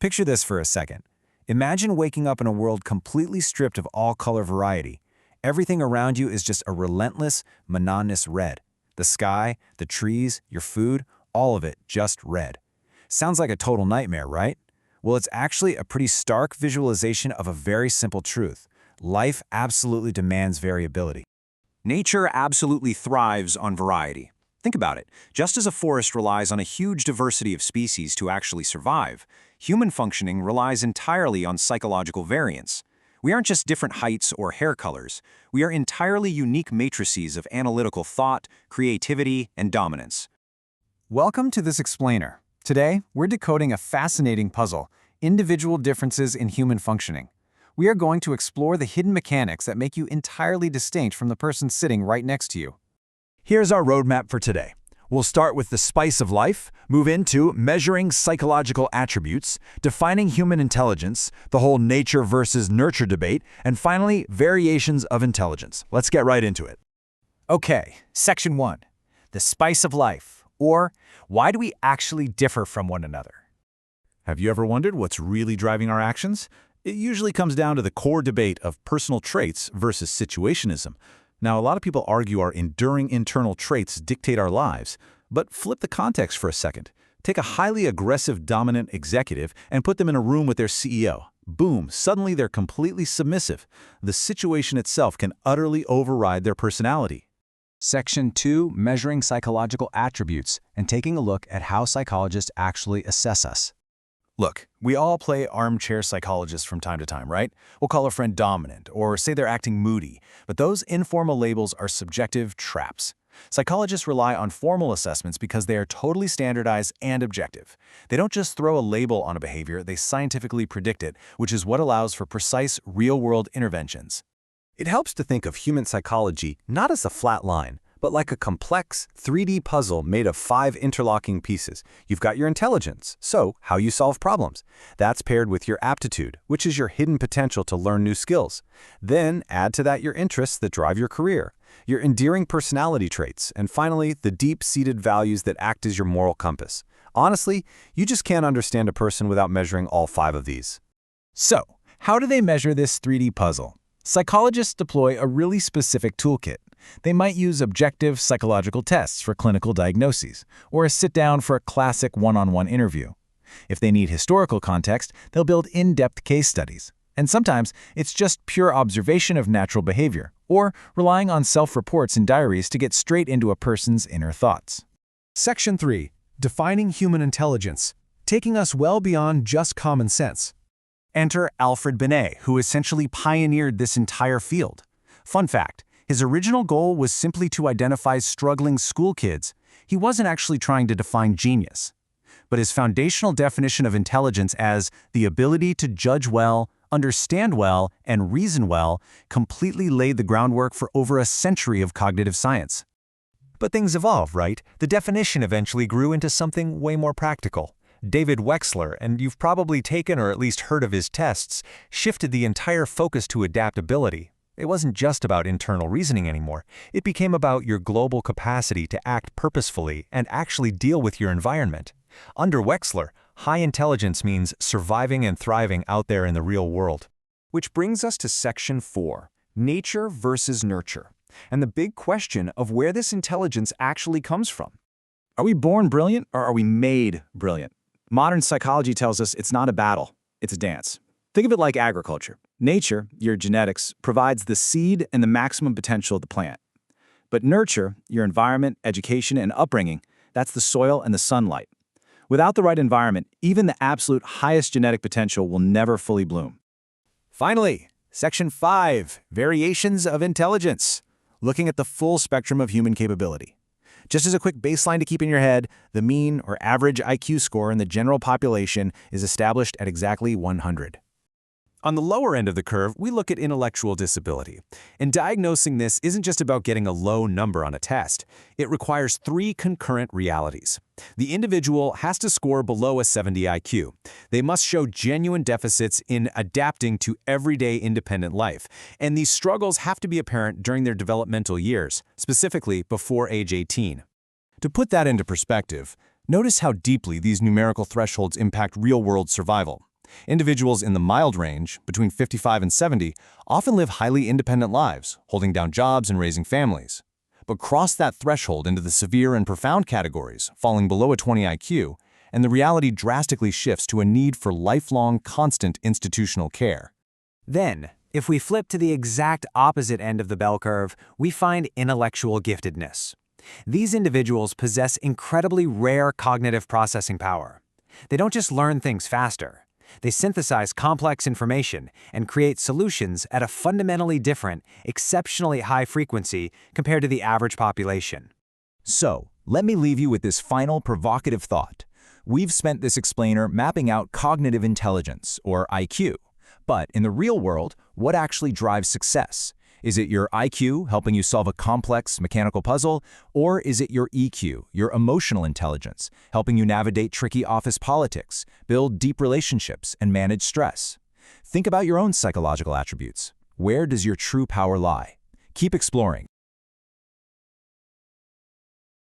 Picture this for a second. Imagine waking up in a world completely stripped of all color variety. Everything around you is just a relentless, monotonous red. The sky, the trees, your food, all of it just red. Sounds like a total nightmare, right? Well, it's actually a pretty stark visualization of a very simple truth. Life absolutely demands variability. Nature absolutely thrives on variety. Think about it. Just as a forest relies on a huge diversity of species to actually survive, human functioning relies entirely on psychological variance. We aren't just different heights or hair colors. We are entirely unique matrices of analytical thought, creativity, and dominance. Welcome to this explainer. Today, we're decoding a fascinating puzzle, individual differences in human functioning. We are going to explore the hidden mechanics that make you entirely distinct from the person sitting right next to you. Here's our roadmap for today. We'll start with the spice of life, move into measuring psychological attributes, defining human intelligence, the whole nature versus nurture debate, and finally, variations of intelligence. Let's get right into it. Okay, Section 1. The spice of life, or why do we actually differ from one another? Have you ever wondered what's really driving our actions? It usually comes down to the core debate of personal traits versus situationism. Now, a lot of people argue our enduring internal traits dictate our lives, but flip the context for a second. Take a highly aggressive, dominant executive and put them in a room with their CEO. Boom, suddenly they're completely submissive. The situation itself can utterly override their personality. Section 2, measuring psychological attributes and taking a look at how psychologists actually assess us. Look, we all play armchair psychologists from time to time, right? We'll call a friend dominant or say they're acting moody, but those informal labels are subjective traps. Psychologists rely on formal assessments because they are totally standardized and objective. They don't just throw a label on a behavior, they scientifically predict it, which is what allows for precise, real-world interventions. It helps to think of human psychology not as a flat line, but like a complex 3D puzzle made of 5 interlocking pieces. You've got your intelligence, so how you solve problems. That's paired with your aptitude, which is your hidden potential to learn new skills. Then add to that your interests that drive your career, your endearing personality traits, and finally, the deep-seated values that act as your moral compass. Honestly, you just can't understand a person without measuring all 5 of these. So, how do they measure this 3D puzzle? Psychologists deploy a really specific toolkit. They might use objective psychological tests for clinical diagnoses, or a sit-down for a classic one-on-one interview. If they need historical context, they'll build in-depth case studies. And sometimes, it's just pure observation of natural behavior, or relying on self-reports and diaries to get straight into a person's inner thoughts. Section 3. Defining human intelligence, taking us well beyond just common sense. Enter Alfred Binet, who essentially pioneered this entire field. Fun fact, his original goal was simply to identify struggling school kids. He wasn't actually trying to define genius. But his foundational definition of intelligence as the ability to judge well, understand well, and reason well completely laid the groundwork for over a century of cognitive science. But things evolve, right? The definition eventually grew into something way more practical. David Wexler, and you've probably taken or at least heard of his tests, shifted the entire focus to adaptability. It wasn't just about internal reasoning anymore. It became about your global capacity to act purposefully and actually deal with your environment. Under Wexler, high intelligence means surviving and thriving out there in the real world. Which brings us to Section 4, nature versus nurture, and the big question of where this intelligence actually comes from. Are we born brilliant or are we made brilliant? Modern psychology tells us it's not a battle, it's a dance. Think of it like agriculture. Nature, your genetics, provides the seed and the maximum potential of the plant. But nurture, your environment, education, and upbringing, that's the soil and the sunlight. Without the right environment, even the absolute highest genetic potential will never fully bloom. Finally, Section 5, variations of intelligence, looking at the full spectrum of human capability. Just as a quick baseline to keep in your head, the mean or average IQ score in the general population is established at exactly 100. On the lower end of the curve, we look at intellectual disability. And diagnosing this isn't just about getting a low number on a test. It requires 3 concurrent realities. The individual has to score below a 70 IQ. They must show genuine deficits in adapting to everyday independent life. And these struggles have to be apparent during their developmental years, specifically before age 18. To put that into perspective, notice how deeply these numerical thresholds impact real-world survival. Individuals in the mild range, between 55 and 70, often live highly independent lives, holding down jobs and raising families. But cross that threshold into the severe and profound categories, falling below a 20 IQ, and the reality drastically shifts to a need for lifelong, constant institutional care. Then, if we flip to the exact opposite end of the bell curve, we find intellectual giftedness. These individuals possess incredibly rare cognitive processing power. They don't just learn things faster. They synthesize complex information and create solutions at a fundamentally different, exceptionally high frequency compared to the average population. So, let me leave you with this final provocative thought. We've spent this explainer mapping out cognitive intelligence, or IQ. But in the real world, what actually drives success? Is it your IQ helping you solve a complex mechanical puzzle, or is it your EQ, your emotional intelligence, helping you navigate tricky office politics, build deep relationships, and manage stress? Think about your own psychological attributes. Where does your true power lie? Keep exploring.